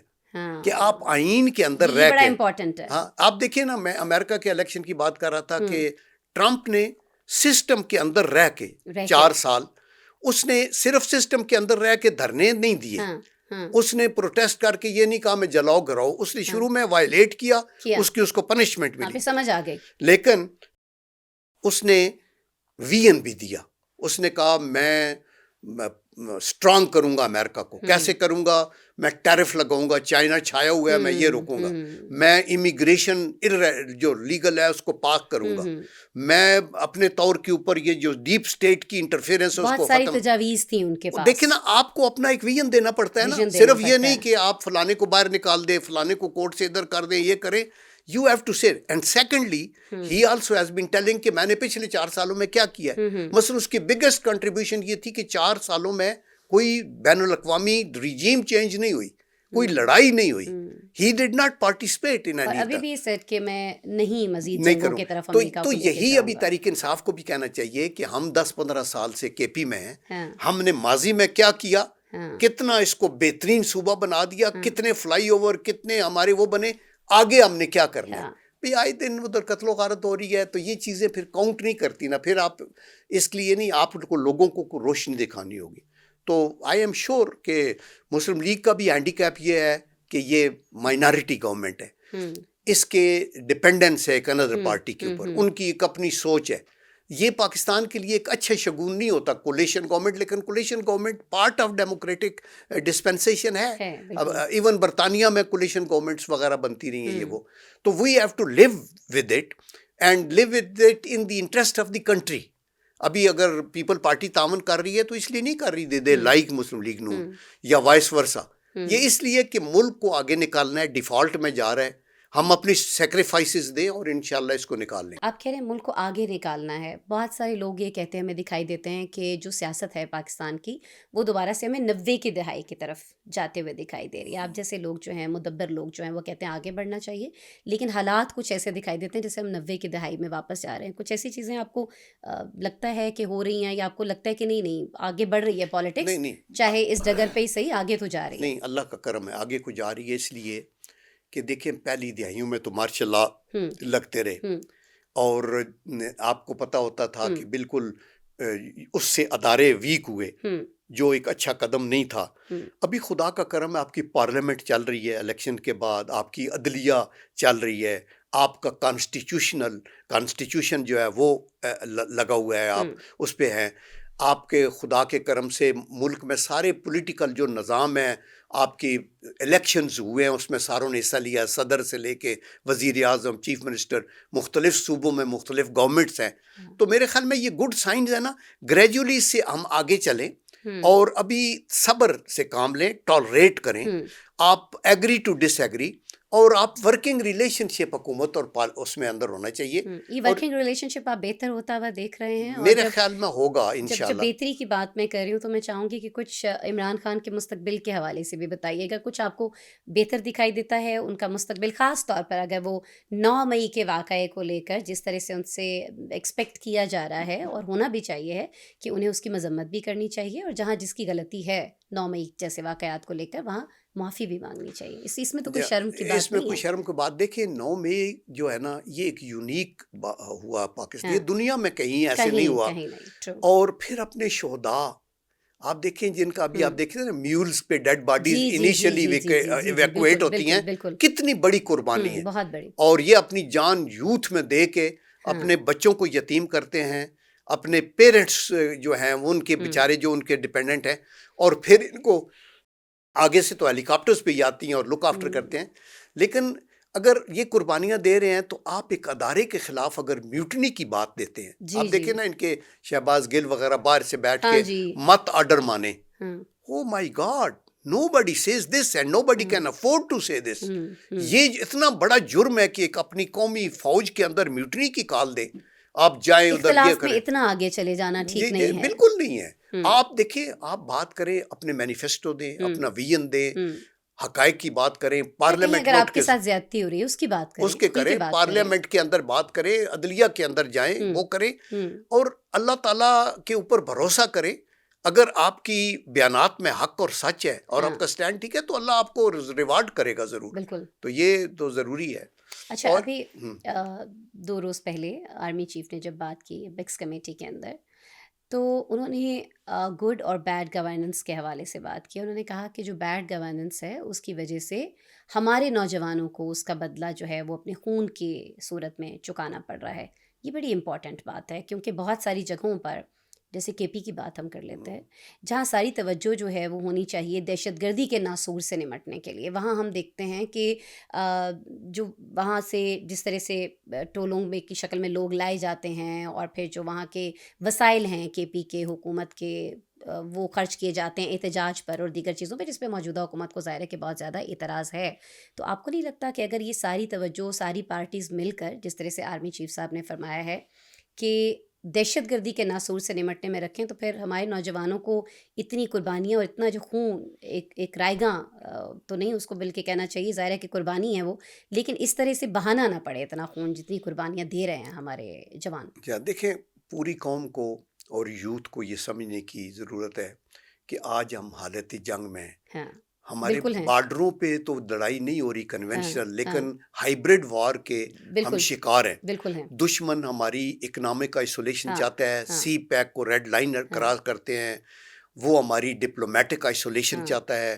کہ آپ آئین کے اندر رہ کے. ہاں آپ دیکھیں نا, میں امریکہ کے الیکشن کی بات کر رہا تھا کہ ٹرمپ نے سسٹم کے اندر رہ کے 4 سال اس نے صرف سسٹم کے اندر رہ کے دھرنے نہیں دیے, اس نے پروٹیسٹ کر کے یہ نہیں کہا میں جلاؤ گھراؤ, اس نے شروع میں وائلیٹ کیا, اس کو پنشمنٹ ملی, سمجھ آ گئی, لیکن اس نے وی این بھی دیا. اس نے کہا میں اسٹرانگ کروں گا امریکہ کو. کیسے کروں گا؟ میں ٹیرف لگاؤں گا, چائنا چھایا ہوا ہے میں یہ روکوں گا, میں امیگریشن جو لیگل ہے اس کو پاک کروں گا, میں اپنے طور کے اوپر یہ جو ڈیپ اسٹیٹ کی انٹرفیئرنس ہے اس کو ختم. تجاویز تھی ان کے پاس. دیکھیں نا, آپ کو اپنا ایک ویژن دینا پڑتا ہے نا, صرف یہ نہیں کہ آپ فلانے کو باہر نکال دیں, فلانے کو کورٹ سے ادھر کر دیں, یہ کریں. You have to say. And secondly, he also has been telling کہ میں نے پچھلے 4 سالوں میں کیا کیا ہے. مثلا اس کی بگیسٹ کنٹریبیوشن یہ تھی کہ 4 سالوں میں کوئی بین الاقوامی رجیم چینج نہیں ہوئی, کوئی لڑائی نہیں ہوئی. He did not participate in any. ابھی بھی سیٹ کہ میں نہیں مزید جنگوں کی طرف امریکہ کو. تو یہی ابھی تحریک انصاف کو بھی کہنا چاہیے کہ ہم 10-15 سال سے کے پی میں ہیں, ہم نے ماضی میں کیا کیا, کتنا اس کو بہترین صوبہ بنا دیا, کتنے فلائی اوور, کتنے ہمارے وہ بنے, آگے ہم نے کیا کرنا ہے. بھی آئے دن ادھر قتل و غارت ہو رہی ہے تو یہ چیزیں پھر کاؤنٹ نہیں کرتی نا. پھر آپ اس لیے نہیں, آپ کو لوگوں کو روشنی دکھانی ہوگی. تو آئی ایم شیور کہ مسلم لیگ کا بھی ہینڈی کیپ یہ ہے کہ یہ مائنارٹی گورنمنٹ ہے، اس کے ڈپینڈنس ہے ایک اندر پارٹی کے اوپر، ان کی ایک اپنی سوچ ہے. یہ پاکستان کے لیے ایک اچھا شگون نہیں ہوتا کولیشن گورنمنٹ، لیکن coalition government part of democratic dispensation ہے. اب ایون برطانیہ میں کولیشن گورنمنٹس وغیرہ بنتی رہی ہیں یہ وہ. تو we have to live with it and live with it in the interest of the country. ابھی اگر پیپل پارٹی تعاون کر رہی ہے تو اس لیے نہیں کر رہی دے لائک مسلم لیگ نون یا وائس ورسا، یہ اس لیے کہ ملک کو آگے نکالنا ہے، ڈیفالٹ میں جا رہا ہے، ہم اپنی سیکریفائسز دیں اور انشاءاللہ اس کو نکال لیں. آپ کہہ رہے ہیں ملک کو آگے نکالنا ہے. بہت سارے لوگ یہ کہتے ہیں، ہمیں دکھائی دیتے ہیں کہ جو سیاست ہے پاکستان کی وہ دوبارہ سے ہمیں 90 کی دہائی کی طرف جاتے ہوئے دکھائی دے رہی ہے. آپ جیسے لوگ جو ہیں، مدبر لوگ جو ہیں، وہ کہتے ہیں آگے بڑھنا چاہیے، لیکن حالات کچھ ایسے دکھائی دیتے ہیں جیسے ہم 90 کی دہائی میں واپس جا رہے ہیں. کچھ ایسی چیزیں آپ کو لگتا ہے کہ ہو رہی ہیں، یا آپ کو لگتا ہے کہ نہیں آگے بڑھ رہی ہے پالیٹکس، چاہے اس ڈگر پہ ہی صحیح آگے تو جا رہی ہے؟ نہیں، اللہ کا کرم ہے، آگے کو جا رہی ہے. اس لیے کہ دیکھیں پہلی دہائیوں میں تو مارشل لا لگتے رہے، اور آپ کو پتہ ہوتا تھا کہ بالکل اس سے ادارے ویک ہوئے، جو ایک اچھا قدم نہیں تھا. ابھی خدا کا کرم ہے، آپ کی پارلیمنٹ چل رہی ہے، الیکشن کے بعد آپ کی عدلیہ چل رہی ہے، آپ کا کانسٹیٹیوشن جو ہے وہ لگا ہوا ہے، آپ اس پہ ہیں. آپ کے خدا کے کرم سے ملک میں سارے پولیٹیکل جو نظام ہے، آپ کی الیکشنز ہوئے ہیں، اس میں ساروں نے حصہ لیا، صدر سے لے کے وزیر اعظم، چیف منسٹر، مختلف صوبوں میں مختلف گورنمنٹس ہیں. تو میرے خیال میں یہ گڈ سائنز ہے نا. گریجولی سے ہم آگے چلیں اور ابھی صبر سے کام لیں، ٹالریٹ کریں. آپ ایگری ٹو ڈس ایگری، اور آپ ورکنگ ریلیشن شپ حکومت اور اس میں اندر ہونا چاہیے. یہ ورکنگ ریلیشن شپ آپ بہتر ہوتا ہوا دیکھ رہے ہیں؟ میرے خیال میں ہوگا انشاءاللہ. جب بہتری کی بات میں کر رہی ہوں تو میں چاہوں گی کہ کچھ عمران خان کے مستقبل کے حوالے سے بھی بتائیے گا. کچھ آپ کو بہتر دکھائی دیتا ہے ان کا مستقبل، خاص طور پر اگر وہ 9 مئی کے واقعے کو لے کر جس طرح سے ان سے ایکسپیکٹ کیا جا رہا ہے، اور ہونا بھی چاہیے ہے کہ انہیں اس کی مذمت بھی کرنی چاہیے، اور جہاں جس کی غلطی ہے 9 مئی جیسے واقعات کو لے کر وہاں معافی بھی مانگنی چاہیے. اس میں تو کوئی شرم کی بات اس میں نہیں کوئی ہے. شرم کی بات، دیکھیں 9 مئی جو ہے نا، یہ ایک یونیک ہوا پاکستان، یہ دنیا میں کہیں ایسے نہیں ہوا. اور پھر اپنے شہداء آپ دیکھیں، جن کا ابھی آپ دیکھ رہے ہیں نا، میولز پہ ڈیڈ باڈیز انیشلی ایویکویٹ ہوتی ہیں، کتنی بڑی قربانی ہے. بہت بڑی. اور یہ اپنی جان یوتھ میں دے کے اپنے بچوں کو یتیم کرتے ہیں، اپنے پیرنٹس جو ہیں وہ ان کے بیچارے جو ان کے ڈپینڈنٹ ہیں، اور پھر ان کو آگے سے تو ہیلی کاپٹرز پہ ہی آتی ہیں اور لک آفٹر کرتے ہیں. لیکن اگر یہ قربانیاں دے رہے ہیں تو آپ ایک ادارے کے خلاف اگر میوٹنی کی بات دیتے ہیں، آپ دیکھیں نا ان کے شہباز گل وغیرہ باہر سے بیٹھ کے مت آرڈر مانے. او مائی God, nobody says this and nobody can afford to say this. یہ اتنا بڑا جرم ہے کہ ایک اپنی قومی فوج کے اندر میوٹنی کی کال دیں. آپ جائیں ادھر یہ کریں، اتنا آگے چلے جانا ٹھیک نہیں ہے، بالکل نہیں ہے. آپ دیکھیں، آپ بات کریں، اپنے مینیفیسٹو دیں، اپنا ویژن دیں، حقائق کی بات کریں. پارلیمنٹ اگر آپ کے ساتھ زیادتی ہو رہی ہے اس کی بات کریں، اس کے کریں، پارلیمنٹ کے اندر بات کریں، عدلیہ کے اندر جائیں، وہ کریں، اور اللہ تعالیٰ کے اوپر بھروسہ کریں. اگر آپ کی بیانات میں حق اور سچ ہے اور آپ کا سٹینڈ ٹھیک ہے تو اللہ آپ کو ریوارڈ کرے گا ضرور. بالکل. تو یہ تو ضروری ہے. اچھا، ابھی 2 روز پہلے آرمی چیف نے جب بات کی بکس کمیٹی کے اندر، تو انہوں نے گڈ اور بیڈ گورننس کے حوالے سے بات کی. انہوں نے کہا کہ جو بیڈ گورننس ہے اس کی وجہ سے ہمارے نوجوانوں کو اس کا بدلہ جو ہے وہ اپنے خون کی صورت میں چکانا پڑ رہا ہے. یہ بڑی امپورٹنٹ بات ہے، کیونکہ بہت ساری جگہوں پر، جیسے کے پی کی بات ہم کر لیتے ہیں، جہاں ساری توجہ جو ہے وہ ہونی چاہیے دہشت گردی کے ناسور سے نمٹنے کے لیے، وہاں ہم دیکھتے ہیں کہ جو وہاں سے جس طرح سے ٹولوں میں کی شکل میں لوگ لائے جاتے ہیں، اور پھر جو وہاں کے وسائل ہیں کے پی کے حکومت کے، وہ خرچ کیے جاتے ہیں احتجاج پر اور دیگر چیزوں پہ، جس پہ موجودہ حکومت کو ظاہر ہے کہ بہت زیادہ اعتراض ہے. تو آپ کو نہیں لگتا کہ اگر یہ ساری توجہ ساری پارٹیز مل کر، جس طرح سے آرمی چیف صاحب نے فرمایا ہے کہ دہشت گردی کے ناسور سے نمٹنے میں رکھیں، تو پھر ہمارے نوجوانوں کو اتنی قربانیاں اور اتنا جو خون، ایک رائیگاں تو نہیں اس کو بلکہ کہنا چاہیے، ظاہر ہے کہ قربانی ہے وہ، لیکن اس طرح سے بہانا نہ پڑے اتنا خون جتنی قربانیاں دے رہے ہیں ہمارے جوان. دیکھیں، پوری قوم کو اور یوتھ کو یہ سمجھنے کی ضرورت ہے کہ آج ہم حالت جنگ میں ہیں. ہمارے بارڈروں پہ تو لڑائی نہیں ہو رہی کنونشنل، لیکن ہائیبرڈ وار کے ہم شکار ہیں. دشمن ہماری اکنامک آئسولیشن چاہتا ہے، سی پیک کو ریڈ لائن قرار کرتے ہیں. وہ ہماری ڈپلومیٹک آئسولیشن چاہتا ہے.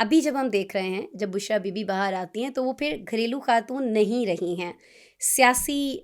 ابھی جب ہم دیکھ رہے ہیں جب بشرا بی بی باہر آتی ہیں تو وہ پھر گھریلو خاتون نہیں رہی ہیں، سیاسی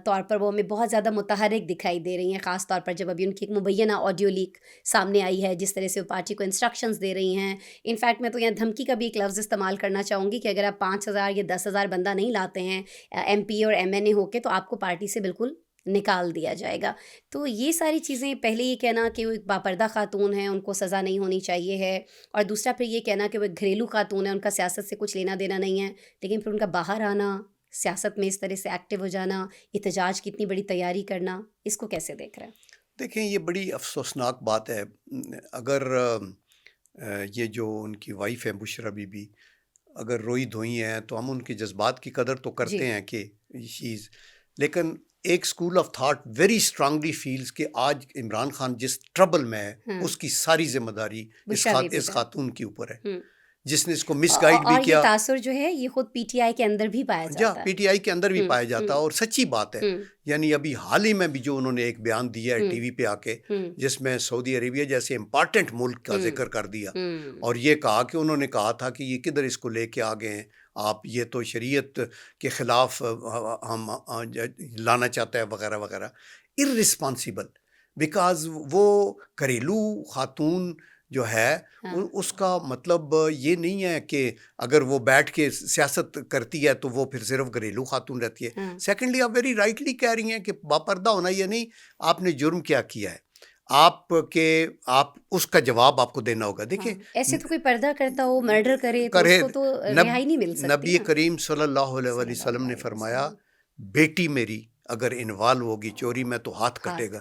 طور پر وہ ہمیں بہت زیادہ متحرک دکھائی دے رہی ہیں، خاص طور پر جب ابھی ان کی ایک مبینہ آڈیو لیک سامنے آئی ہے جس طرح سے وہ پارٹی کو انسٹرکشنز دے رہی ہیں. انفیکٹ میں تو یہاں دھمکی کا بھی ایک لفظ استعمال کرنا چاہوں گی کہ اگر آپ 5,000 یا 10,000 بندہ نہیں لاتے ہیں ایم پی اور ایم این اے ہو کے تو آپ کو پارٹی سے بالکل نکال دیا جائے گا. تو یہ ساری چیزیں، پہلے یہ کہنا کہ وہ ایک باپردہ خاتون ہیں ان کو سزا نہیں ہونی چاہیے ہے، اور دوسرا پھر یہ کہنا کہ وہ ایک گھریلو خاتون ہے ان کا سیاست سے کچھ لینا دینا نہیں ہے، لیکن پھر ان کا باہر آنا، سیاست میں اس طرح سے ایکٹیو ہو جانا، احتجاج کی اتنی بڑی تیاری کرنا، اس کو کیسے دیکھ رہے ہیں؟ دیکھیں یہ بڑی افسوسناک بات ہے. اگر یہ جو ان کی وائف ہے بشرا بی بی اگر روئی دھوئی ہیں تو ہم ان کے جذبات کی قدر تو کرتے ہیں کہ چیز، لیکن ایک school of thought very strongly feels کہ آج عمران خان جس ٹربل میں ہے اس کی ساری ذمہ داری اس خاتون کے اوپر ہے جس نے اس کو مس گائیڈ بھی کیا. اور یہ تاثر جو ہے یہ خود پی ٹی آئی کے اندر بھی پایا جاتا ہے، پی ٹی آئی کے اندر بھی پایا جاتا ہے، اور سچی بات ہے. یعنی ابھی حال ہی میں بھی جو انہوں نے ایک بیان دیا ہے ٹی وی پہ آ کے، جس میں سعودی عربیہ جیسے امپارٹنٹ ملک کا ذکر کر دیا، اور یہ کہا کہ انہوں نے کہا تھا کہ یہ کدھر اس کو لے کے آ گئے ہیں آپ، یہ تو شریعت کے خلاف ہم لانا چاہتا ہے وغیرہ وغیرہ. اررسپانسیبل، بیکاز وہ گھریلو خاتون جو ہے اس کا مطلب یہ نہیں ہے کہ اگر وہ بیٹھ کے سیاست کرتی ہے تو وہ پھر صرف گھریلو خاتون رہتی ہے. سیکنڈلی آپ ویری رائٹلی کہہ رہی ہیں کہ باپردہ ہونا یہ نہیں، آپ نے جرم کیا کیا ہے، آپ اس کا جواب آپ کو دینا ہوگا. دیکھیں ایسے تو کوئی پردہ کرتا ہو، مرڈر کرے تو اس کو تو رہائی نہیں مل سکتی. نبی کریم صلی اللہ علیہ وسلم نے فرمایا بیٹی میری اگر انوالو ہوگی چوری میں تو ہاتھ کٹے گا.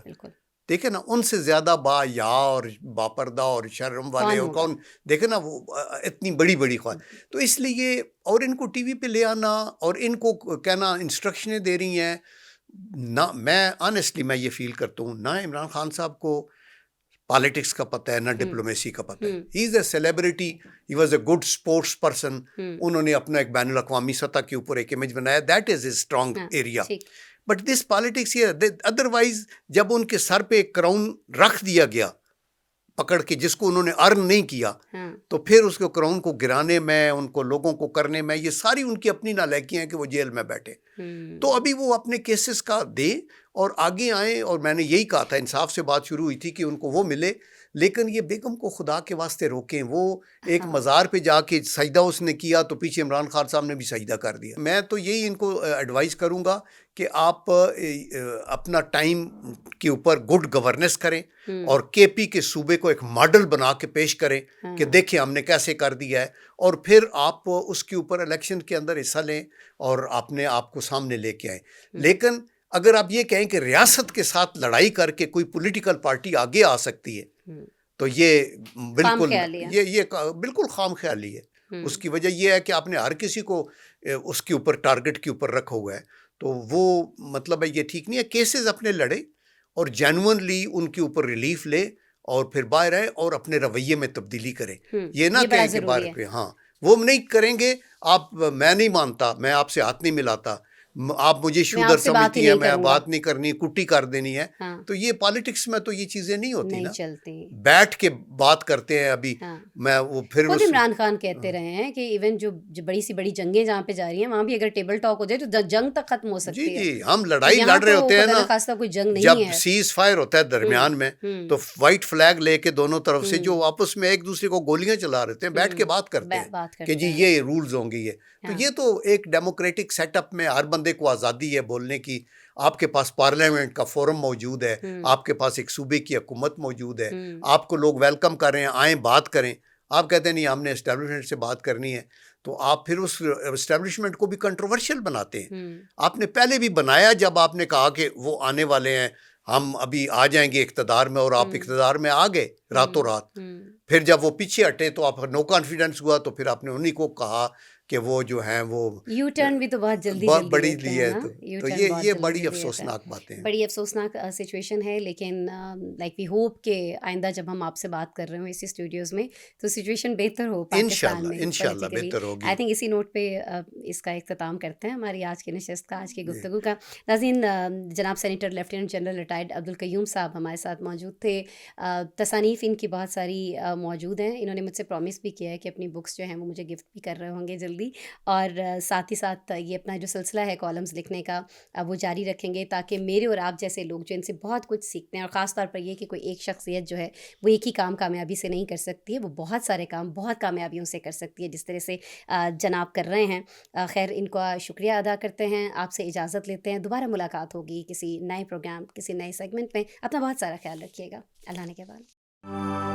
دیکھیں نا ان سے زیادہ با یا اور باپردہ اور شرم والے ہو کون، دیکھیں نا وہ اتنی بڑی بڑی خواہش. تو اس لیے اور ان کو ٹی وی پہ لے آنا اور ان کو کہنا انسٹرکشنیں دے رہی ہیں نہ، میں آنیسٹلی میں یہ فیل کرتا ہوں نہ عمران خان صاحب کو پالیٹکس کا پتہ ہے نہ ڈپلومیسی کا پتہ ہے. He is a celebrity, he was a good sports person. انہوں نے اپنا ایک بین الاقوامی سطح کے اوپر ایک امیج بنایا، that is a strong area. But this politics otherwise جب ان کے سر پہ ایک کراؤن رکھ دیا گیا پکڑ کے جس کو انہوں نے ارن نہیں کیا، تو پھر اس کو کراؤن کو گرانے میں، ان کو لوگوں کو کرنے میں، یہ ساری ان کی اپنی نالائکیاں ہیں کہ وہ جیل میں بیٹھے. تو ابھی وہ اپنے کیسز کا دے اور آگے آئیں. اور میں نے یہی کہا تھا، انصاف سے بات شروع ہوئی تھی کہ ان کو وہ ملے، لیکن یہ بیگم کو خدا کے واسطے روکیں. وہ ایک مزار پہ جا کے سجدہ اس نے کیا تو پیچھے عمران خان صاحب نے بھی سجدہ کر دیا. میں تو یہی ان کو ایڈوائز کروں گا کہ آپ اپنا ٹائم کے اوپر گڈ گورننس کریں اور کے پی کے صوبے کو ایک ماڈل بنا کے پیش کریں کہ دیکھیں ہم نے کیسے کر دیا ہے، اور پھر آپ اس کے اوپر الیکشن کے اندر حصہ لیں اور اپنے آپ کو سامنے لے کے آئیں. لیکن اگر آپ یہ کہیں کہ ریاست کے ساتھ لڑائی کر کے کوئی پولیٹیکل پارٹی آگے آ سکتی ہے تو یہ بالکل خام خیالی ہے. اس کی وجہ یہ ہے کہ آپ نے ہر کسی کو اس کے اوپر ٹارگٹ کے اوپر رکھا ہوا ہے، تو وہ مطلب ہے یہ ٹھیک نہیں ہے. کیسز اپنے لڑے اور جینوئنلی ان کے اوپر ریلیف لے اور پھر باہر آئے اور اپنے رویے میں تبدیلی کریں. یہ نہ کہیں کہ باہر پہ وہ نہیں کریں گے آپ، میں نہیں مانتا، میں آپ سے ہاتھ نہیں ملاتا، آپ مجھے شودر سمجھتی ہیں، میں بات نہیں کرنی، کٹی کر دینی ہے. تو یہ پالیٹکس میں تو یہ چیزیں نہیں ہوتی نا، بیٹھ کے بات کرتے ہیں. ابھی میں وہ پھر خود عمران خان کہتے رہے ہیں کہ ایون جو بڑی سی بڑی جنگیں جہاں پہ جاری ہیں وہاں بھی اگر ٹیبل ٹاک ہو جائے تو جنگ تک ختم ہو سکتی ہے. جی ہم لڑائی لڑ رہے ہوتے ہیں نا، خاصا کوئی جنگ نہیں جب ہے، سیز فائر ہوتا ہے درمیان میں تو وائٹ فلیگ لے کے دونوں طرف سے جو آپس میں ایک دوسرے کو گولیاں چلا رہے ہیں بیٹھ کے بات کرتے ہیں کہ جی یہ رولز ہوں گے. تو یہ تو ایک ڈیموکریٹک سیٹ اپ میں ہر بندے کو آزادی ہے بولنے کی. آپ کے پاس پارلیمنٹ کا فورم موجود ہے، آپ کے پاس ایک صوبے کی حکومت موجود ہے، آپ کو لوگ ویلکم کر رہے ہیں، آئیں بات کریں. آپ کہتے ہیں نہیں ہم نے اسٹیبلشمنٹ سے بات کرنی ہے، تو آپ پھر اس اسٹیبلشمنٹ کو بھی کنٹروورشل بناتے ہیں. آپ نے پہلے بھی بنایا جب آپ نے کہا کہ وہ آنے والے ہیں، ہم ابھی آ جائیں گے اقتدار میں، اور آپ اقتدار میں آ گئے راتوں رات. پھر جب وہ پیچھے ہٹے تو آپ نو کانفیڈنس ہوا، تو پھر آپ نے انہیں کو کہا کہ وہ جو ہیں وہ یو ٹرن بھی تو بہت جلدی بڑی لیتے لی ہیں ہے. نا، تو یہ بڑی افسوسناک باتیں ہیں. بڑی افسوسناک سچویشن ہے، لیکن لائک وی ہوپ کہ آئندہ جب ہم آپ سے بات کر رہے ہوں اسی اسٹوڈیوز میں تو سچویشن بہتر ہو پاکستان میں انشاءاللہ پولیٹیکلی. بہتر ہوگی. آئی تھنک اسی نوٹ پہ اس کا اختتام کرتے ہیں ہماری آج کی نشست کا، آج کی گفتگو کا. ناظرین، جناب senator lieutenant general retired Abdul Qayyum صاحب ہمارے ساتھ موجود تھے. تصانیف ان کی بہت ساری موجود ہیں. انہوں نے مجھ سے پرومس بھی کیا ہے کہ اپنی بکس جو ہیں وہ مجھے گفٹ بھی کر رہے ہوں گے جلدی، اور ساتھ ہی ساتھ یہ اپنا جو سلسلہ ہے کالمز لکھنے کا وہ جاری رکھیں گے، تاکہ میرے اور آپ جیسے لوگ جو ان سے بہت کچھ سیکھتے ہیں، اور خاص طور پر یہ کہ کوئی ایک شخصیت جو ہے وہ ایک ہی کام کامیابی سے نہیں کر سکتی ہے، وہ بہت سارے کام بہت کامیابیوں سے کر سکتی ہے، جس طرح سے جناب کر رہے ہیں. خیر، ان کا شکریہ ادا کرتے ہیں، آپ سے اجازت لیتے ہیں. دوبارہ ملاقات ہوگی کسی نئے پروگرام، کسی نئے سیگمنٹ میں. اپنا بہت سارا خیال رکھیے گا. اللہ نے کے بعد.